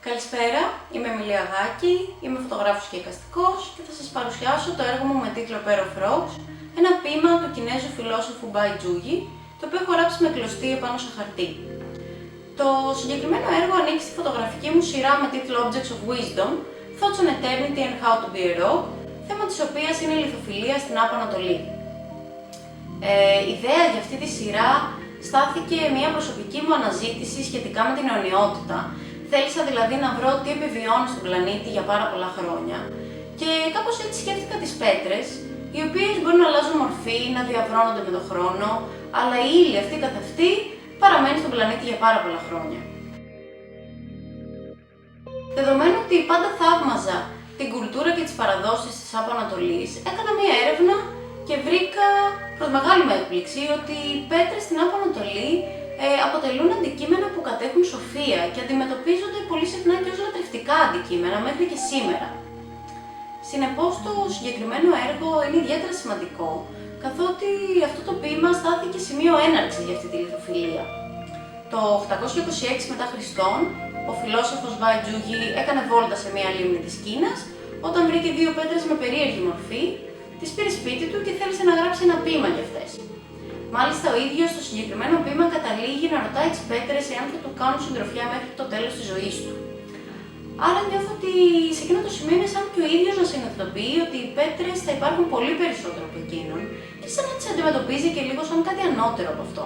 Καλησπέρα, είμαι Εμιλία Γάκη, είμαι φωτογράφος και εικαστικός και θα σας παρουσιάσω το έργο μου με τίτλο Pair of Frogs, ένα ποίημα του Κινέζου φιλόσοφου Bai Zhuyi, το οποίο έχω γράψει με κλωστή επάνω σε χαρτί. Το συγκεκριμένο έργο ανήκει στη φωτογραφική μου σειρά με τίτλο Objects of Wisdom, Thoughts on Eternity and How to be a Rock, θέμα της οποίας είναι η λιθοφιλία στην Άπο Ανατολή. Η ιδέα για αυτή τη σειρά στάθηκε μια προσωπική μου αναζήτηση σχετικά με την αιωνιότητα. Θέλησα δηλαδή να βρω τι επιβιώνει στον πλανήτη για πάρα πολλά χρόνια και κάπως έτσι σκέφτηκα τις πέτρες, οι οποίες μπορεί να αλλάζουν μορφή, να διαβρώνονται με τον χρόνο, αλλά η ύλη αυτή καθ' αυτή παραμένει στον πλανήτη για πάρα πολλά χρόνια. Δεδομένου ότι πάντα θαύμαζα την κουλτούρα και τις παραδόσεις της Άπο Ανατολής, έκανα μία έρευνα και βρήκα προς μεγάλη μου έκπληξη ότι οι πέτρες στην Άπο Ανατολή αποτελούν αντικείμενα που κατέχουν σοφία και αντιμετωπίζονται πολύ συχνά και ως λατρευτικά αντικείμενα μέχρι και σήμερα. Συνεπώς, το συγκεκριμένο έργο είναι ιδιαίτερα σημαντικό, καθότι αυτό το ποίημα στάθηκε σημείο έναρξης για αυτή τη λιθοφιλία. Το 826 μετά Χριστόν, ο φιλόσοφος Bai Zhuyi έκανε βόλτα σε μια λίμνη της Κίνας, όταν βρήκε δύο πέτρες με περίεργη μορφή, τις πήρε σπίτι του και θέλησε να γράψει ένα ποίημα για αυτές. Μάλιστα, ο ίδιος στο συγκεκριμένο ποίημα καταλήγει να ρωτάει τις πέτρες εάν θα του κάνουν συντροφιά μέχρι το τέλος της ζωής του. Άρα νιώθω ότι σε εκείνο το σημείο είναι σαν και ο ίδιος να συνειδητοποιεί ότι οι πέτρες θα υπάρχουν πολύ περισσότερο από εκείνον και σαν να τις αντιμετωπίζει και λίγο σαν κάτι ανώτερο από αυτό.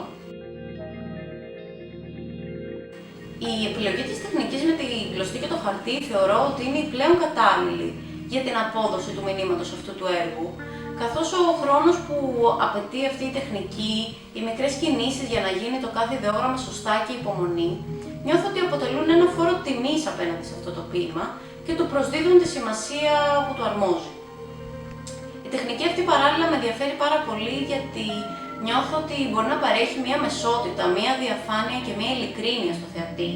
Η επιλογή της τεχνικής με την κλωστή και το χαρτί θεωρώ ότι είναι η πλέον κατάλληλη για την απόδοση του μηνύματος αυτού του έργου, καθώς ο χρόνος που απαιτεί αυτή η τεχνική, οι μικρές κινήσεις για να γίνει το κάθε ιδεόγραμμα σωστά και υπομονή, νιώθω ότι αποτελούν ένα φόρο τιμής απέναντι σε αυτό το ποίημα και του προσδίδουν τη σημασία που του αρμόζει. Η τεχνική αυτή παράλληλα με ενδιαφέρει πάρα πολύ γιατί νιώθω ότι μπορεί να παρέχει μια μεσότητα, μια διαφάνεια και μια ειλικρίνεια στο θεατή,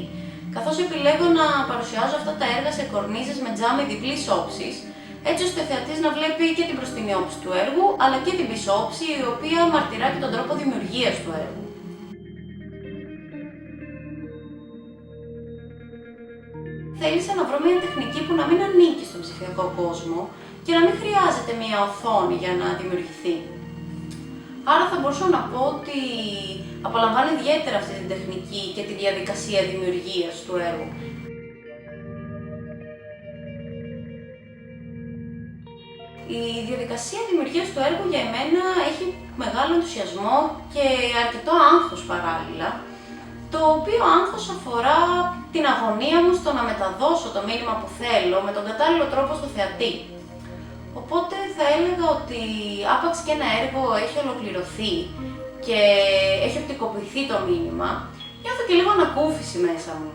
καθώς επιλέγω να παρουσιάζω αυτά τα έργα σε κορνίζες με τζάμι διπλής όψης, έτσι ώστε ο θεατής να βλέπει και την μπροστινή όψη του έργου, αλλά και την πίσω όψη, η οποία μαρτυρά και τον τρόπο δημιουργίας του έργου. Θέλησα να βρω μια τεχνική που να μην ανήκει στον ψηφιακό κόσμο και να μην χρειάζεται μια οθόνη για να δημιουργηθεί. Άρα θα μπορούσα να πω ότι απολαμβάνω ιδιαίτερα αυτή την τεχνική και τη διαδικασία δημιουργίας του έργου. Η διαδικασία δημιουργίας του έργου για εμένα έχει μεγάλο ενθουσιασμό και αρκετό άγχος παράλληλα, το οποίο άγχος αφορά την αγωνία μου στο να μεταδώσω το μήνυμα που θέλω με τον κατάλληλο τρόπο στο θεατή. Οπότε θα έλεγα ότι άπαξ και ένα έργο έχει ολοκληρωθεί και έχει οπτικοποιηθεί το μήνυμα, νιώθω και λίγο ανακούφιση μέσα μου.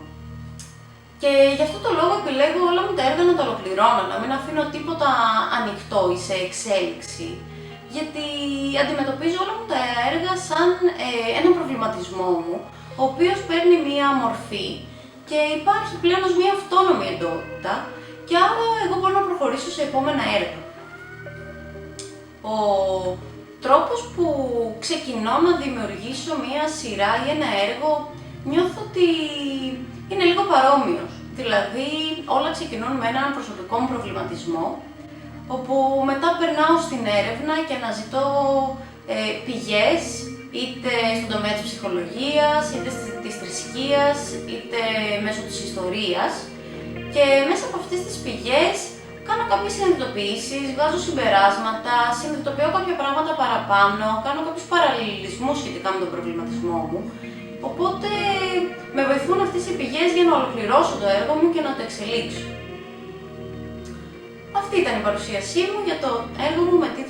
Και γι' αυτό το λόγο επιλέγω όλα μου τα έργα να τα ολοκληρώνω, να μην αφήνω τίποτα ανοιχτό ή σε εξέλιξη, γιατί αντιμετωπίζω όλα μου τα έργα σαν έναν προβληματισμό μου, ο οποίος παίρνει μία μορφή και υπάρχει πλέον ως μία αυτόνομη εντότητα και άρα εγώ μπορώ να προχωρήσω σε επόμενα έργα. Ο τρόπος που ξεκινώ να δημιουργήσω μία σειρά ή ένα έργο νιώθω ότι είναι λίγο παρόμοιος. Δηλαδή όλα ξεκινούν με έναν προσωπικό μου προβληματισμό, όπου μετά περνάω στην έρευνα και αναζητώ πηγές, είτε στον τομέα της ψυχολογίας, είτε της θρησκείας, είτε μέσω της ιστορίας, και μέσα από αυτές τις πηγές κάνω κάποιες συνειδητοποιήσεις, βγάζω συμπεράσματα, συνειδητοποιώ κάποια πράγματα παραπάνω, κάνω κάποιους παραλληλισμούς σχετικά με τον προβληματισμό μου, οπότε με βοηθούν αυτές οι πηγές για να ολοκληρώσω το έργο μου και να το εξελίξω. Αυτή ήταν η παρουσίασή μου για το έργο μου με τίτλο